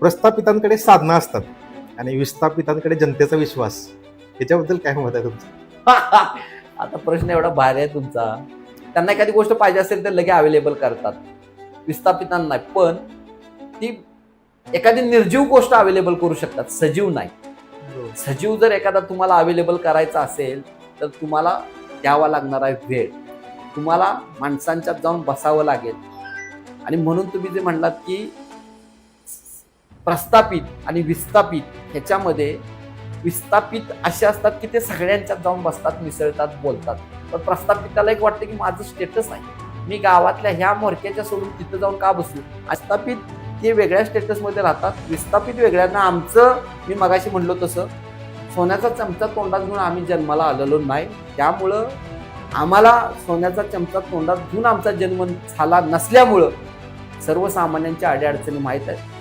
प्रस्थापितांकडे साधना असतात आणि विस्थापितांकडे जनतेचा विश्वास. याच्याबद्दल काय मत आहे तुमचं? आता प्रश्न एवढा भारी आहे तुमचा. त्यांना एखादी गोष्ट पाहिजे असेल तर लगे अवेलेबल करतात, विस्थापितांना नाही. पण ती एखादी निर्जीव गोष्ट अवेलेबल करू शकतात, सजीव नाही. सजीव जर एखादा तुम्हाला अवेलेबल करायचा असेल तर तुम्हाला द्यावा लागणार आहे वेळ, तुम्हाला माणसांच्यात जाऊन बसावं लागेल. आणि म्हणून तुम्ही जे म्हणलात की प्रस्थापित आणि विस्थापित ह्याच्यामध्ये, विस्थापित असे असतात की ते सगळ्यांच्यात जाऊन बसतात, मिसळतात, बोलतात. पण प्रस्थापिताला एक वाटतं की माझं स्टेटस आहे, मी गावातल्या ह्या मोरक्याच्या सोडून तिथं जाऊन का बसू. प्रस्थापित ते वेगळ्या स्टेटसमध्ये राहतात, विस्थापित वेगळ्यांना. आमचं मी मगाशी म्हणलो तसं सोन्याचा चमचा तोंडात घेऊन आम्ही जन्माला आलेलो नाही. त्यामुळं आम्हाला सोन्याचा चमचा तोंडात घेऊन आमचा जन्म झाला नसल्यामुळं सर्वसामान्यांच्या अडीअडचणी माहीत आहेत.